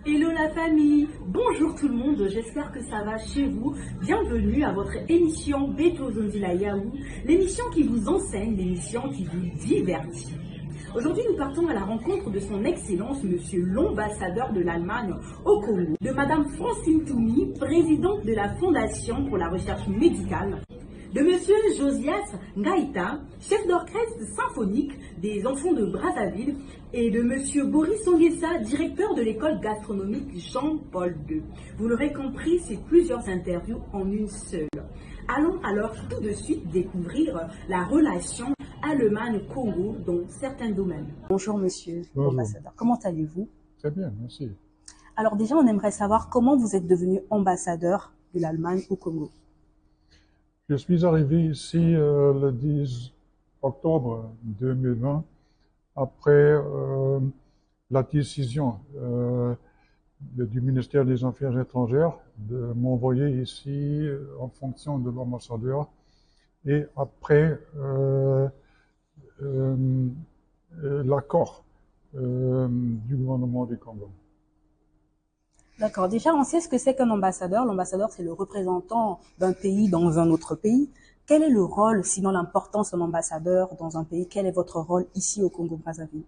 Hello la famille, bonjour tout le monde, j'espère que ça va chez vous. Bienvenue à votre émission Beto Zondila Yaou, l'émission qui vous enseigne, l'émission qui vous divertit. Aujourd'hui, nous partons à la rencontre de son Excellence, Monsieur l'ambassadeur de l'Allemagne au Congo, de Madame Francine Toumi, présidente de la Fondation pour la recherche médicale, de Monsieur Josias Ngaïta, chef d'orchestre symphonique des enfants de Brazzaville, et de Monsieur Boris Songuessa, directeur de l'école gastronomique Jean-Paul II. Vous l'aurez compris, c'est plusieurs interviews en une seule. Allons alors tout de suite découvrir la relation Allemagne-Congo dans certains domaines. Bonjour Monsieur l'ambassadeur, comment allez-vous? Très bien, merci. Alors déjà, on aimerait savoir comment vous êtes devenu ambassadeur de l'Allemagne au Congo. Je suis arrivé ici le 10 octobre 2020 après la décision du ministère des Affaires étrangères de m'envoyer ici en fonction de l'ambassadeur et après l'accord du gouvernement du Congo. D'accord. Déjà, on sait ce que c'est qu'un ambassadeur. L'ambassadeur, c'est le représentant d'un pays dans un autre pays. Quel est le rôle, sinon l'importance d'un ambassadeur dans un pays? Quel est votre rôle ici au Congo-Brazzaville?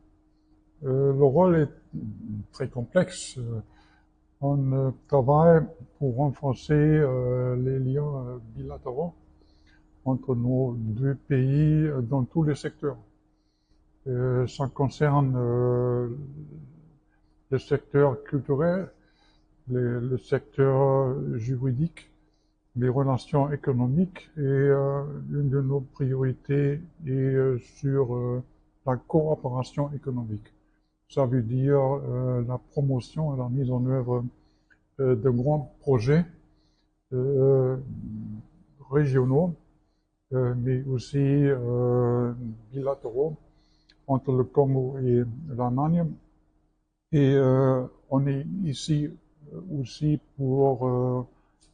Le rôle est très complexe. On travaille pour renforcer les liens bilatéraux entre nos deux pays dans tous les secteurs. Ça concerne le secteur culturel, le secteur juridique, les relations économiques et une de nos priorités est sur la coopération économique. Ça veut dire la promotion et la mise en œuvre de grands projets régionaux, mais aussi bilatéraux entre le Congo et l'Allemagne. Et on est ici aussi pour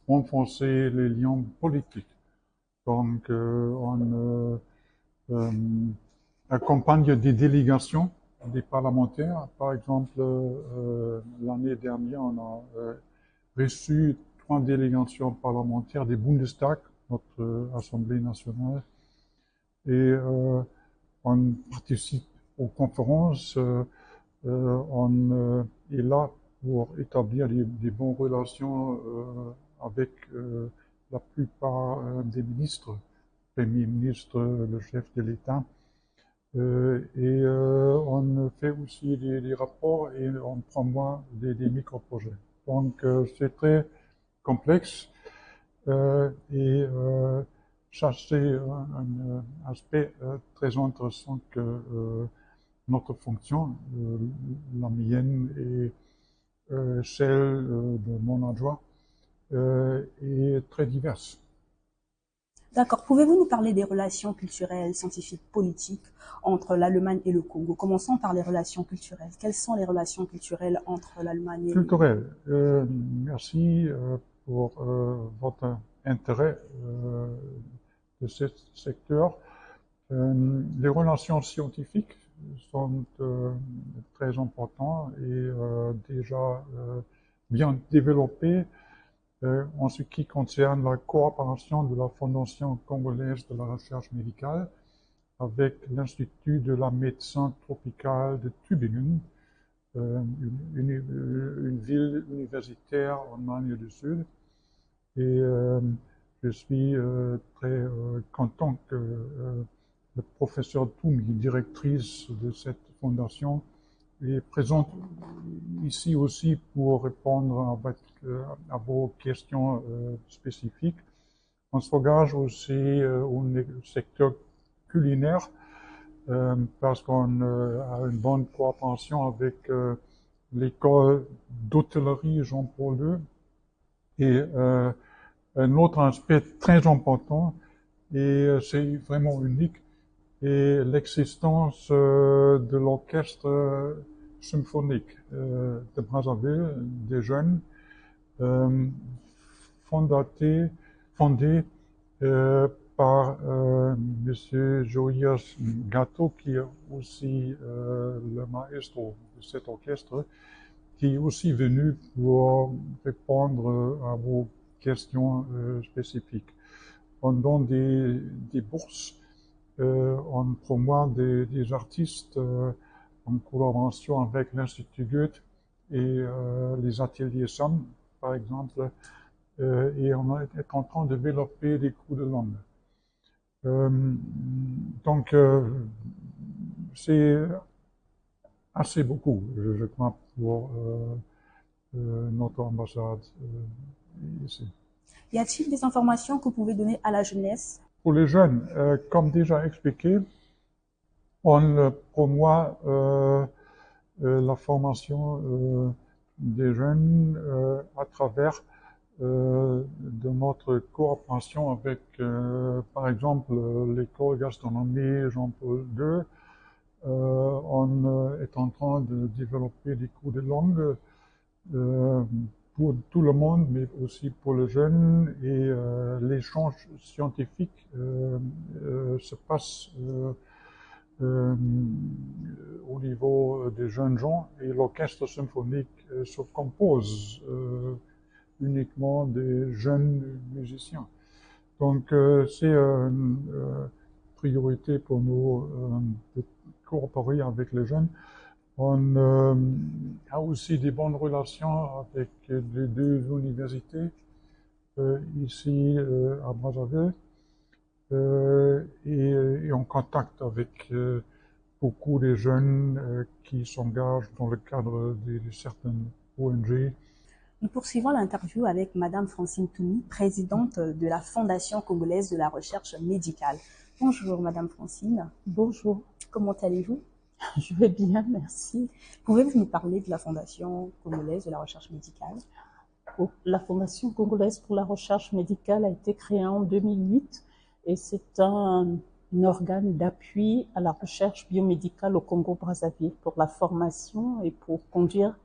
renforcer les liens politiques. Donc, on accompagne des délégations, des parlementaires. Par exemple, l'année dernière, on a reçu 3 délégations parlementaires des Bundestag, notre Assemblée nationale, et on participe aux conférences. On est là pour établir des bonnes relations avec la plupart des ministres, Premier ministre, le chef de l'État. Et on fait aussi des rapports et on promeut des micro-projets. Donc c'est très complexe et ça c'est un aspect très intéressant que notre fonction, la mienne et celle de mon adjoint, est très diverse. D'accord. Pouvez-vous nous parler des relations culturelles, scientifiques, politiques entre l'Allemagne et le Congo? Commençons par les relations culturelles. Quelles sont les relations culturelles entre l'Allemagne et le Congo? Culturelles. Merci pour votre intérêt de ce secteur. Les relations scientifiques sont très importantes et déjà bien développées en ce qui concerne la coopération de la Fondation congolaise de la recherche médicale avec l'Institut de la médecine tropicale de Tübingen, une ville universitaire en Allemagne du Sud. Et je suis très content que le professeur Toumi, directrice de cette fondation, est présente ici aussi pour répondre à vos questions spécifiques. On s'engage aussi au secteur culinaire parce qu'on a une bonne coopération avec l'école d'hôtellerie Jean-Paul II. Et un autre aspect très important, et c'est vraiment unique, est l'existence de l'orchestre symphonique de Brazzaville, des jeunes, fondé par Monsieur Joyas Gatto, qui est aussi le maestro de cet orchestre. qui est aussi venu pour répondre à vos questions spécifiques. On donne des bourses, on promouvoit des artistes en collaboration avec l'Institut Goethe et les ateliers SAM, par exemple, et on est en train de développer des cours de langue. Donc, c'est assez beaucoup, je crois, pour notre ambassade ici. Y a-t-il des informations que vous pouvez donner à la jeunesse? Pour les jeunes, comme déjà expliqué, on promouvoit la formation des jeunes à travers de notre coopération avec, par exemple, l'école gastronomie Jean-Paul II. On est en train de développer des cours de langue pour tout le monde, mais aussi pour les jeunes. Et l'échange scientifique se passe au niveau des jeunes gens, et l'orchestre symphonique se compose uniquement des jeunes musiciens. Donc c'est une priorité pour nous de coopérer avec les jeunes. On a aussi des bonnes relations avec les deux universités ici à Brazzaville et en contact avec beaucoup de jeunes qui s'engagent dans le cadre de certaines ONG. Nous poursuivons l'interview avec Madame Francine Toumi, présidente de la Fondation congolaise de la recherche médicale. Bonjour Madame Francine. Bonjour. Comment allez-vous? Je vais bien, merci. Pouvez-vous nous parler de la Fondation congolaise de la recherche médicale? La Fondation congolaise pour la recherche médicale a été créée en 2008 et c'est un organe d'appui à la recherche biomédicale au Congo-Brazzaville pour la formation et pour conduire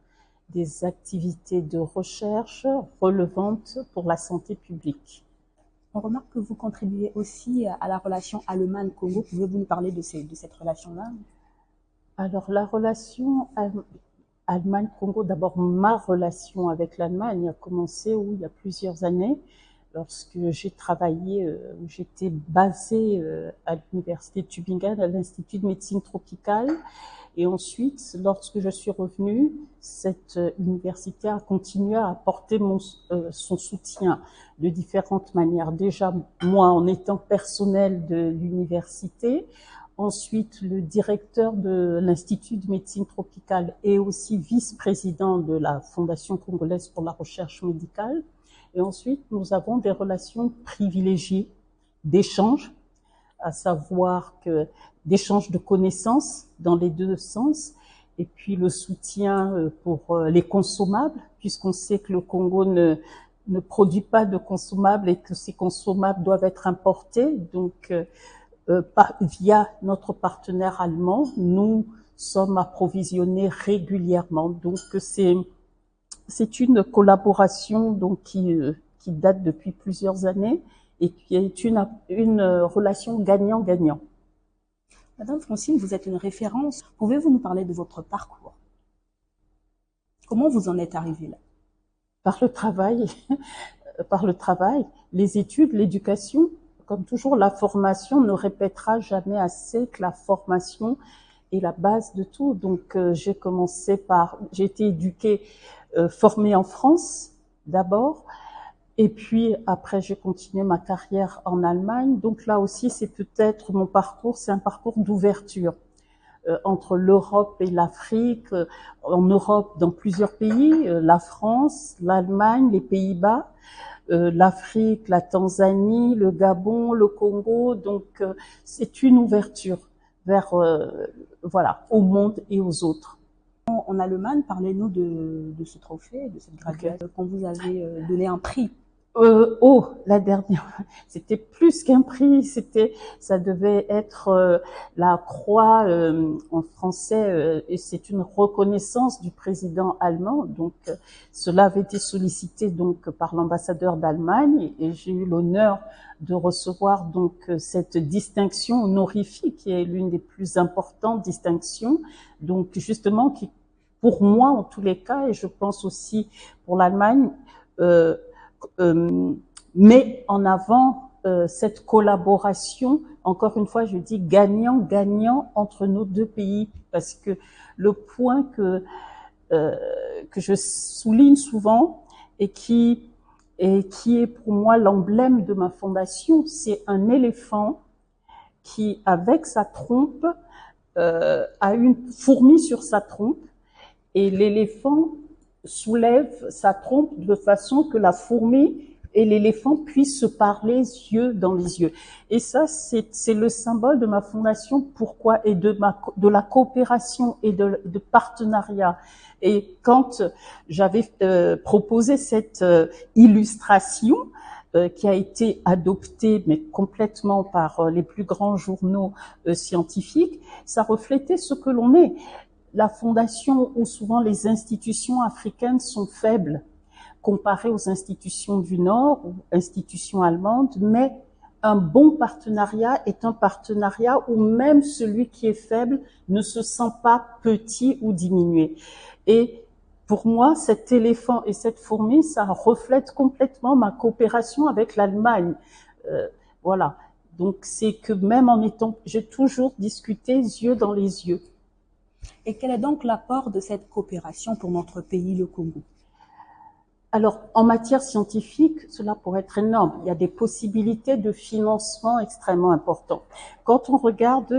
des activités de recherche relevantes pour la santé publique. On remarque que vous contribuez aussi à la relation Allemagne-Congo. Pouvez-vous nous parler de cette relation-là? Alors, la relation Allemagne-Congo, d'abord ma relation avec l'Allemagne a commencé il y a plusieurs années, lorsque j'ai travaillé, j'étais basée à l'université de Tübingen, à l'Institut de médecine tropicale. Et ensuite, lorsque je suis revenue, cette université a continué à apporter son soutien de différentes manières. Déjà, moi, en étant personnel de l'université, ensuite le directeur de l'Institut de médecine tropicale et aussi vice-président de la Fondation congolaise pour la recherche médicale. Et ensuite, nous avons des relations privilégiées d'échange, à savoir que d'échange de connaissances dans les deux sens, et puis le soutien pour les consommables, puisqu'on sait que le Congo ne produit pas de consommables et que ces consommables doivent être importés. Donc, via notre partenaire allemand, nous sommes approvisionnés régulièrement. Donc, c'est une collaboration donc qui date depuis plusieurs années et qui est une relation gagnant-gagnant. Madame Francine, vous êtes une référence. Pouvez-vous nous parler de votre parcours? Comment vous en êtes arrivée là? Par le travail, les études, l'éducation. Comme toujours, la formation ne répétera jamais assez que la formation est la base de tout. Donc, j'ai été éduquée, formée en France d'abord, et puis après j'ai continué ma carrière en Allemagne. Donc là aussi, c'est peut-être mon parcours, c'est un parcours d'ouverture entre l'Europe et l'Afrique. En Europe, dans plusieurs pays, la France, l'Allemagne, les Pays-Bas. L'Afrique, la Tanzanie, le Gabon, le Congo. Donc, c'est une ouverture vers, au monde et aux autres. En Allemagne, parlez-nous de ce trophée, de cette graduation, quand vous avez donné un prix. La dernière, c'était plus qu'un prix, ça devait être la croix en français, et c'est une reconnaissance du président allemand. Donc, cela avait été sollicité donc par l'ambassadeur d'Allemagne et j'ai eu l'honneur de recevoir donc cette distinction honorifique qui est l'une des plus importantes distinctions, donc justement qui pour moi en tous les cas, et je pense aussi pour l'Allemagne, met en avant cette collaboration, encore une fois je dis gagnant-gagnant entre nos deux pays, parce que le point que je souligne souvent et qui est pour moi l'emblème de ma fondation, c'est un éléphant qui, avec sa trompe, a une fourmi sur sa trompe, et l'éléphant soulève sa trompe de façon que la fourmi et l'éléphant puissent se parler yeux dans les yeux. Et ça, c'est le symbole de ma fondation. Pourquoi? Et de la coopération et de partenariat. Et quand j'avais proposé cette illustration, qui a été adoptée, mais complètement par les plus grands journaux scientifiques, ça reflétait ce que l'on est. La fondation, où souvent les institutions africaines sont faibles, comparées aux institutions du Nord, ou institutions allemandes, mais un bon partenariat est un partenariat où même celui qui est faible ne se sent pas petit ou diminué. Et pour moi, cet éléphant et cette fourmi, ça reflète complètement ma coopération avec l'Allemagne. Voilà. Donc c'est que même en étant, j'ai toujours discuté yeux dans les yeux. Et quel est donc l'apport de cette coopération pour notre pays, le Congo? Alors, en matière scientifique, cela pourrait être énorme. Il y a des possibilités de financement extrêmement importantes. Quand on regarde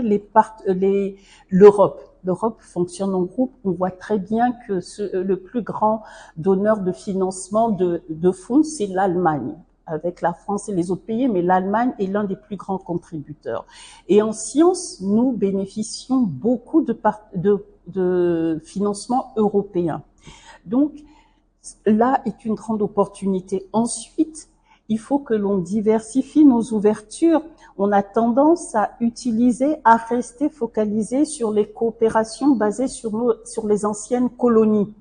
l'Europe fonctionne en groupe. On voit très bien que le plus grand donneur de financement de fonds, c'est l'Allemagne, avec la France et les autres pays, mais l'Allemagne est l'un des plus grands contributeurs. Et en sciences, nous bénéficions beaucoup de financement européen. Donc, là est une grande opportunité. Ensuite, il faut que l'on diversifie nos ouvertures. On a tendance à rester focalisé sur les coopérations basées sur les anciennes colonies.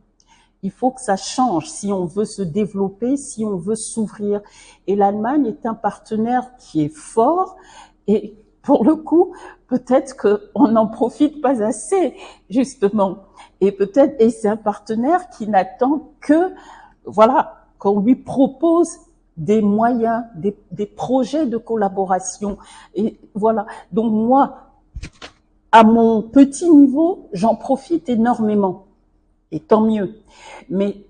Il faut que ça change si on veut se développer, si on veut s'ouvrir. Et l'Allemagne est un partenaire qui est fort, et pour le coup, peut-être qu'on n'en profite pas assez, justement. Et c'est un partenaire qui n'attend que, voilà, qu'on lui propose des moyens, des projets de collaboration. Et voilà. Donc moi, à mon petit niveau, j'en profite énormément. Et tant mieux. Mais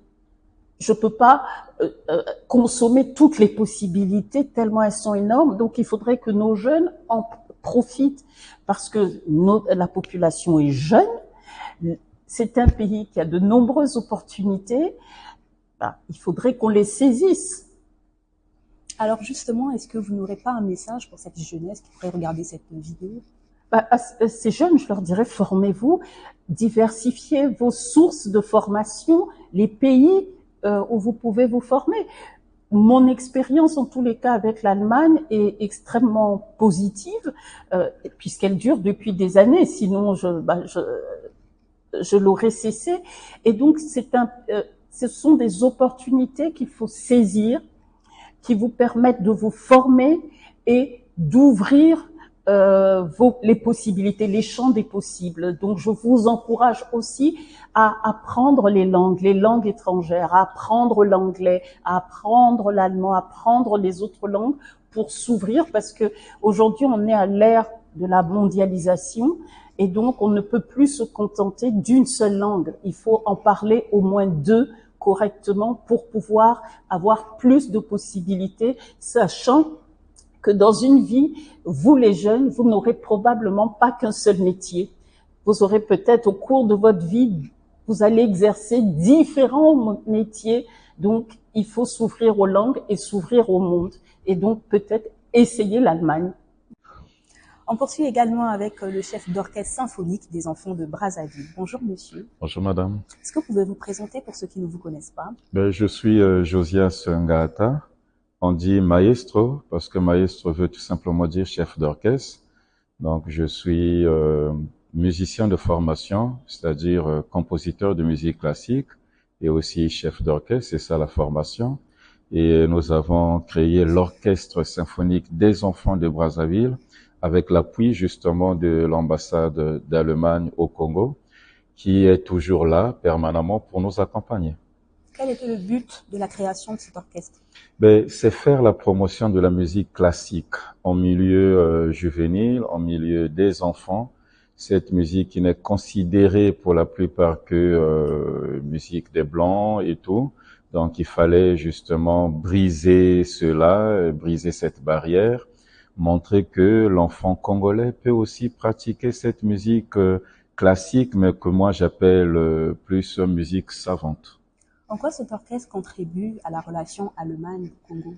je peux pas consommer toutes les possibilités tellement elles sont énormes. Donc il faudrait que nos jeunes en profitent, parce que la population est jeune. C'est un pays qui a de nombreuses opportunités. Il faudrait qu'on les saisisse. Alors justement, est-ce que vous n'aurez pas un message pour cette jeunesse qui pourrait regarder cette vidéo? À ces jeunes, je leur dirais, formez-vous, diversifiez vos sources de formation, les pays où vous pouvez vous former. Mon expérience, en tous les cas, avec l'Allemagne est extrêmement positive, puisqu'elle dure depuis des années. Sinon, je l'aurais cessé. Et donc, ce sont des opportunités qu'il faut saisir, qui vous permettent de vous former et d'ouvrir les possibilités, les champs des possibles. Donc, je vous encourage aussi à apprendre les langues étrangères, à apprendre l'anglais, à apprendre l'allemand, à apprendre les autres langues pour s'ouvrir, parce que aujourd'hui, on est à l'ère de la mondialisation. Et donc, on ne peut plus se contenter d'une seule langue. Il faut en parler au moins deux correctement pour pouvoir avoir plus de possibilités, sachant que dans une vie, vous les jeunes, vous n'aurez probablement pas qu'un seul métier. Vous aurez peut-être au cours de votre vie, vous allez exercer différents métiers. Donc, il faut s'ouvrir aux langues et s'ouvrir au monde. Et donc, peut-être essayer l'Allemagne. On poursuit également avec le chef d'orchestre symphonique des enfants de Brazzaville. Bonjour monsieur. Bonjour madame. Est-ce que vous pouvez vous présenter pour ceux qui ne vous connaissent pas? Je suis Josias Ngata. On dit maestro parce que maestro veut tout simplement dire chef d'orchestre. Donc je suis musicien de formation, c'est-à-dire compositeur de musique classique et aussi chef d'orchestre, c'est ça la formation. Et nous avons créé l'orchestre symphonique des enfants de Brazzaville, avec l'appui justement de l'ambassade d'Allemagne au Congo. qui est toujours là permanemment pour nous accompagner. Quel était le but de la création de cet orchestre? C'est faire la promotion de la musique classique en milieu juvénile, en milieu des enfants. Cette musique qui n'est considérée pour la plupart que musique des Blancs et tout. Donc il fallait justement briser cela, briser cette barrière, montrer que l'enfant congolais peut aussi pratiquer cette musique classique, mais que moi j'appelle plus musique savante. En quoi cet orchestre contribue à la relation Allemagne-Congo?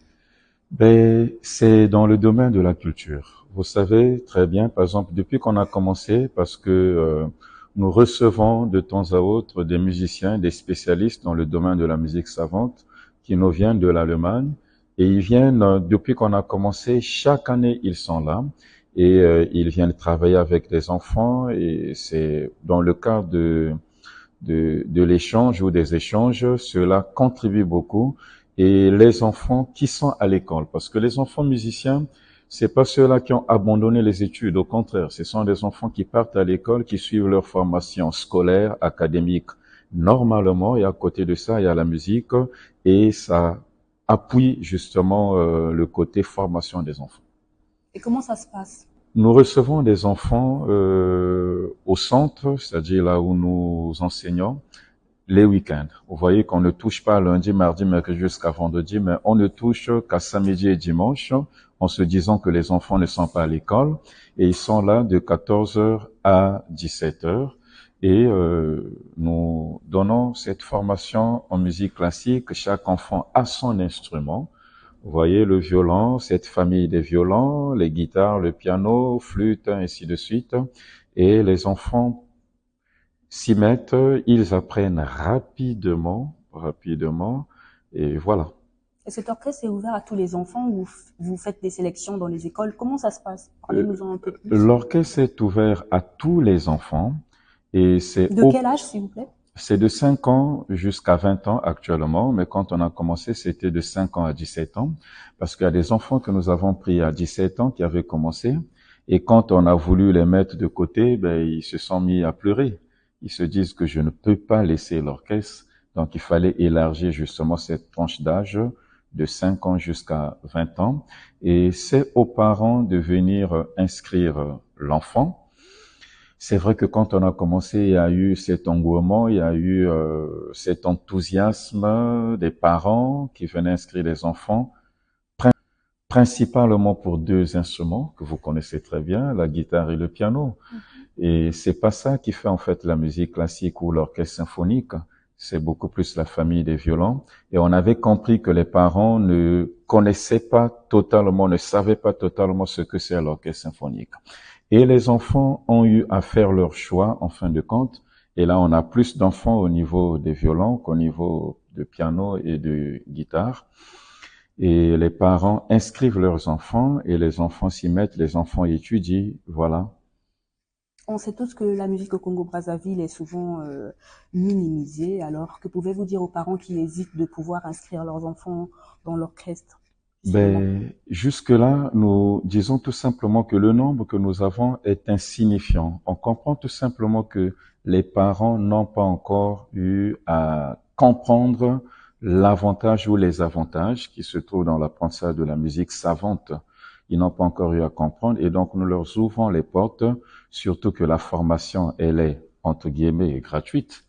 C'est dans le domaine de la culture. Vous savez très bien, par exemple, depuis qu'on a commencé, parce que nous recevons de temps à autre des musiciens, des spécialistes dans le domaine de la musique savante qui nous viennent de l'Allemagne et ils viennent, depuis qu'on a commencé, chaque année ils sont là et ils viennent travailler avec des enfants et c'est dans le cadre de l'échange ou des échanges, cela contribue beaucoup. Et les enfants qui sont à l'école, parce que les enfants musiciens, c'est pas ceux-là qui ont abandonné les études, au contraire, ce sont des enfants qui partent à l'école, qui suivent leur formation scolaire, académique, normalement, et à côté de ça, il y a la musique, et ça appuie justement le côté formation des enfants. Et comment ça se passe? Nous recevons des enfants au centre, c'est-à-dire là où nous enseignons, les week-ends. Vous voyez qu'on ne touche pas lundi, mardi, mercredi jusqu'à vendredi, mais on ne touche qu'à samedi et dimanche, en se disant que les enfants ne sont pas à l'école, et ils sont là de 14h à 17h, et nous donnons cette formation en musique classique. Chaque enfant a son instrument. Vous voyez le violon, cette famille des violons, les guitares, le piano, flûte, ainsi de suite, et les enfants s'y mettent, ils apprennent rapidement, et voilà. Et cet orchestre est ouvert à tous les enfants ou vous faites des sélections dans les écoles? Comment ça se passe? Parlez-nous un peu plus. L'orchestre est ouvert à tous les enfants et De quel âge, s'il vous plaît? C'est de 5 ans jusqu'à 20 ans actuellement, mais quand on a commencé, c'était de 5 ans à 17 ans, parce qu'il y a des enfants que nous avons pris à 17 ans qui avaient commencé, et quand on a voulu les mettre de côté, ils se sont mis à pleurer. Ils se disent que je ne peux pas laisser l'orchestre, donc il fallait élargir justement cette tranche d'âge de 5 ans jusqu'à 20 ans, et c'est aux parents de venir inscrire l'enfant. C'est vrai que quand on a commencé, il y a eu cet engouement, il y a eu cet enthousiasme des parents qui venaient inscrire les enfants, principalement pour 2 instruments que vous connaissez très bien, la guitare et le piano. Et c'est pas ça qui fait en fait la musique classique ou l'orchestre symphonique. C'est beaucoup plus la famille des violons. Et on avait compris que les parents ne connaissaient pas totalement, ne savaient pas totalement ce que c'est l'orchestre symphonique. Et les enfants ont eu à faire leur choix en fin de compte. Et là, on a plus d'enfants au niveau des violons qu'au niveau de piano et de guitare. Et les parents inscrivent leurs enfants et les enfants s'y mettent, les enfants étudient, voilà. On sait tous que la musique au Congo-Brazzaville est souvent minimisée. Alors, que pouvez-vous dire aux parents qui hésitent de pouvoir inscrire leurs enfants dans l'orchestre? Jusque-là, nous disons tout simplement que le nombre que nous avons est insignifiant. On comprend tout simplement que les parents n'ont pas encore eu à comprendre l'avantage ou les avantages qui se trouvent dans l'apprentissage de la musique savante. Ils n'ont pas encore eu à comprendre et donc nous leur ouvrons les portes, surtout que la formation, elle est, entre guillemets, gratuite.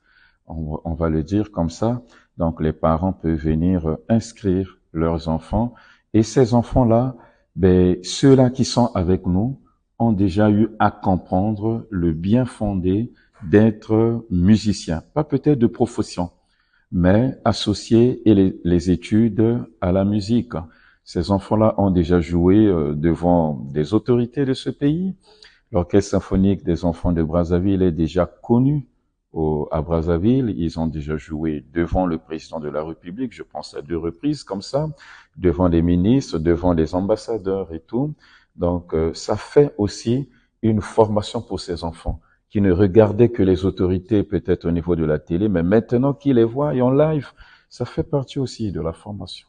On va le dire comme ça. Donc les parents peuvent venir inscrire leurs enfants. Et ces enfants-là, ceux-là qui sont avec nous ont déjà eu à comprendre le bien fondé d'être musicien. Pas peut-être de profession, mais associer les études à la musique. Ces enfants-là ont déjà joué devant des autorités de ce pays. L'orchestre symphonique des enfants de Brazzaville est déjà connu à Brazzaville. Ils ont déjà joué devant le président de la République, je pense à 2 reprises comme ça, devant les ministres, devant les ambassadeurs et tout. Donc, ça fait aussi une formation pour ces enfants qui ne regardaient que les autorités peut-être au niveau de la télé, mais maintenant qu'ils les voient en live, ça fait partie aussi de la formation.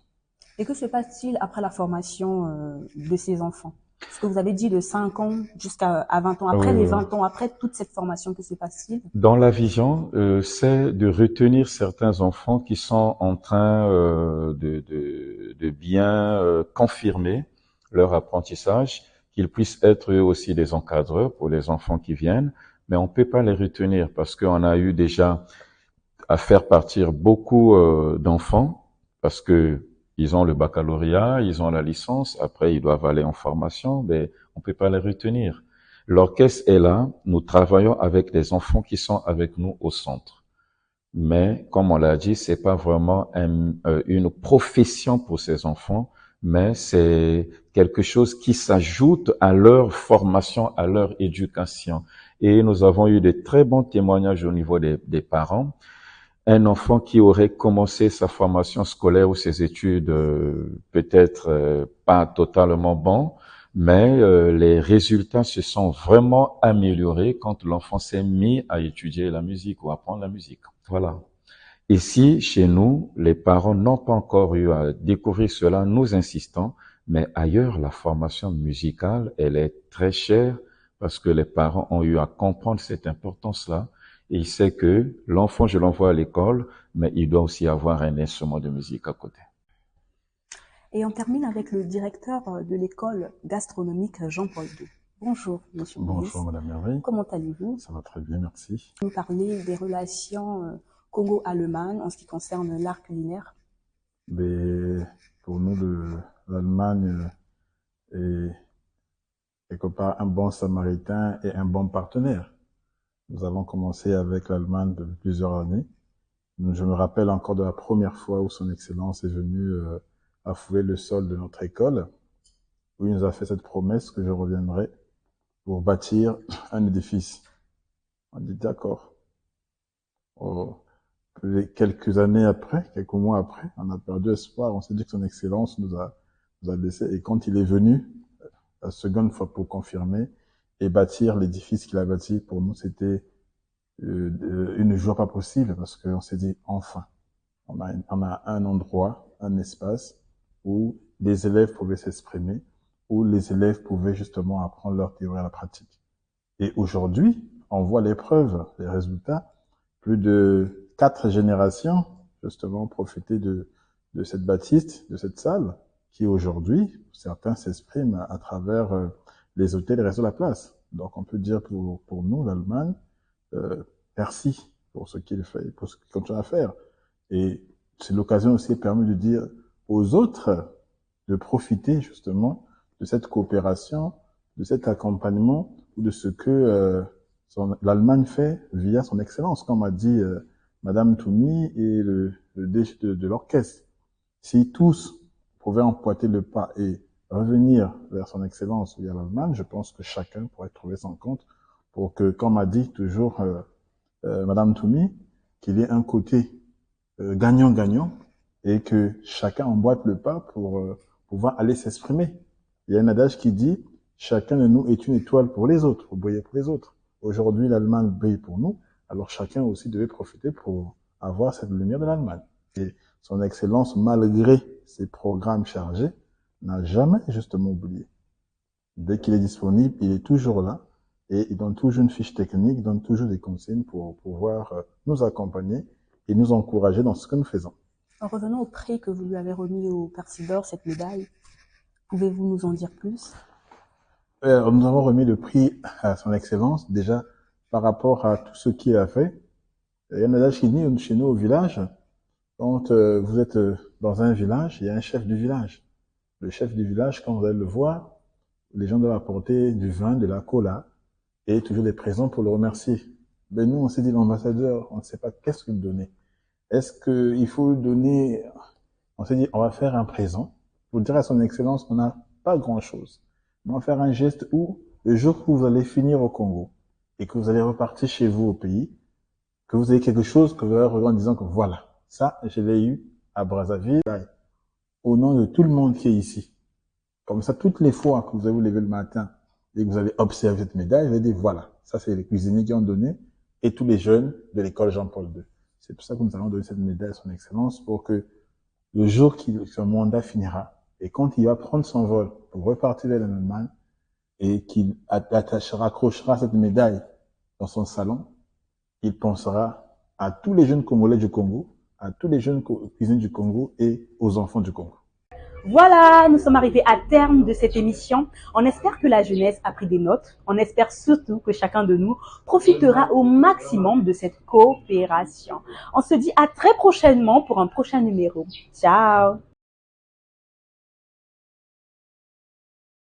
Et que se passe-t-il après la formation de ces enfants? Ce que vous avez dit de 5 ans jusqu'à 20 ans. Après les 20 ans, après toute cette formation, que se passe-t-il? Dans la vision, c'est de retenir certains enfants qui sont en train de bien confirmer leur apprentissage, qu'ils puissent être eux aussi des encadreurs pour les enfants qui viennent, mais on peut pas les retenir parce qu'on a eu déjà à faire partir beaucoup d'enfants parce que ils ont le baccalauréat, ils ont la licence, après ils doivent aller en formation, mais on peut pas les retenir. L'orchestre est là, nous travaillons avec les enfants qui sont avec nous au centre. Mais, comme on l'a dit, c'est pas vraiment une profession pour ces enfants, mais c'est quelque chose qui s'ajoute à leur formation, à leur éducation. Et nous avons eu de très bons témoignages au niveau des parents. Un enfant qui aurait commencé sa formation scolaire ou ses études peut-être pas totalement bon, mais les résultats se sont vraiment améliorés quand l'enfant s'est mis à étudier la musique ou à apprendre la musique. Voilà. Ici, chez nous, les parents n'ont pas encore eu à découvrir cela, nous insistons, mais ailleurs, la formation musicale, elle est très chère parce que les parents ont eu à comprendre cette importance-là. Et il sait que l'enfant, je l'envoie à l'école, mais il doit aussi avoir un instrument de musique à côté. Et on termine avec le directeur de l'école gastronomique Jean-Paul II. Bonjour, monsieur le ministre. Bonjour, madame Merveille. Comment allez-vous? Ça va très bien, merci. Vous parlez des relations congo-allemandes en ce qui concerne l'art culinaire. Mais pour nous, l'Allemagne est quelque part un bon samaritain et un bon partenaire. Nous avons commencé avec l'Allemagne depuis plusieurs années. Je me rappelle encore de la première fois où son Excellence est venu affouler le sol de notre école, où il nous a fait cette promesse que je reviendrai pour bâtir un édifice. On dit d'accord. Oh, quelques années après, quelques mois après, on a perdu espoir. On s'est dit que son Excellence nous a laissé. Et quand il est venu, la seconde fois pour confirmer et bâtir l'édifice qu'il a bâti, pour nous, c'était une joie pas possible parce qu'on s'est dit enfin, on a un endroit, un espace où les élèves pouvaient s'exprimer, où les élèves pouvaient justement apprendre leur théorie à la pratique. Et aujourd'hui, on voit les preuves, les résultats. Plus de 4 générations, justement, profiter de cette bâtisse, de cette salle, qui aujourd'hui, certains s'expriment à travers les hôtels et les restos de la place. Donc, on peut dire pour nous, l'Allemagne, merci pour ce qu'il fait, pour ce qu'il continue à faire. Et c'est l'occasion aussi permis de dire aux autres de profiter justement de cette coopération, de cet accompagnement, ou de ce que l'Allemagne fait via son excellence, comme a dit Madame Toumi et le DG de l'orchestre. Si tous pouvaient emboîter le pas et revenir vers son excellence via l'Allemagne, je pense que chacun pourrait trouver son compte pour que, comme a dit toujours Madame Toumi, qu'il y ait un côté gagnant-gagnant et que chacun emboîte le pas pour pouvoir aller s'exprimer. Il y a un adage qui dit « Chacun de nous est une étoile pour les autres, pour briller pour les autres ». Aujourd'hui, l'Allemagne brille pour nous, alors chacun aussi devait profiter pour avoir cette lumière de l'Allemagne. Et son Excellence, malgré ses programmes chargés, n'a jamais justement oublié. Dès qu'il est disponible, il est toujours là et il donne toujours une fiche technique, il donne toujours des consignes pour pouvoir nous accompagner et nous encourager dans ce que nous faisons. En revenant au prix que vous lui avez remis au Percy d'Or, cette médaille, pouvez-vous nous en dire plus? Nous avons remis le prix à son Excellence, déjà par rapport à tout ce qu'il a fait. Il y a un adage qui dit chez nous au village, quand vous êtes dans un village, il y a un chef du village. Le chef du village, quand vous allez le voir, les gens doivent apporter du vin, de la cola et toujours des présents pour le remercier. Mais nous, on s'est dit, l'ambassadeur, on ne sait pas qu'est-ce qu'il donner. Est-ce qu'il faut donner... On s'est dit, on va faire un présent pour dire à son Excellence qu'on n'a pas grand-chose. On va faire un geste où, le jour où vous allez finir au Congo et que vous allez repartir chez vous au pays, que vous ayez quelque chose que vous allez regarder en disant que voilà, ça, je l'ai eu à Brazzaville, au nom de tout le monde qui est ici. Comme ça, toutes les fois que vous avez vous levé le matin et que vous avez observé cette médaille, vous allez dire voilà, ça c'est les cuisiniers qui ont donné et tous les jeunes de l'école Jean-Paul II. C'est pour ça que nous allons donner cette médaille à son Excellence pour que le jour son mandat finira et quand il va prendre son vol pour repartir vers l'Allemagne, et qu'il accrochera cette médaille dans son salon, il pensera à tous les jeunes Congolais du Congo, à tous les jeunes cuisiniers du Congo et aux enfants du Congo. Voilà, nous sommes arrivés à terme de cette émission. On espère que la jeunesse a pris des notes. On espère surtout que chacun de nous profitera au maximum de cette coopération. On se dit à très prochainement pour un prochain numéro. Ciao!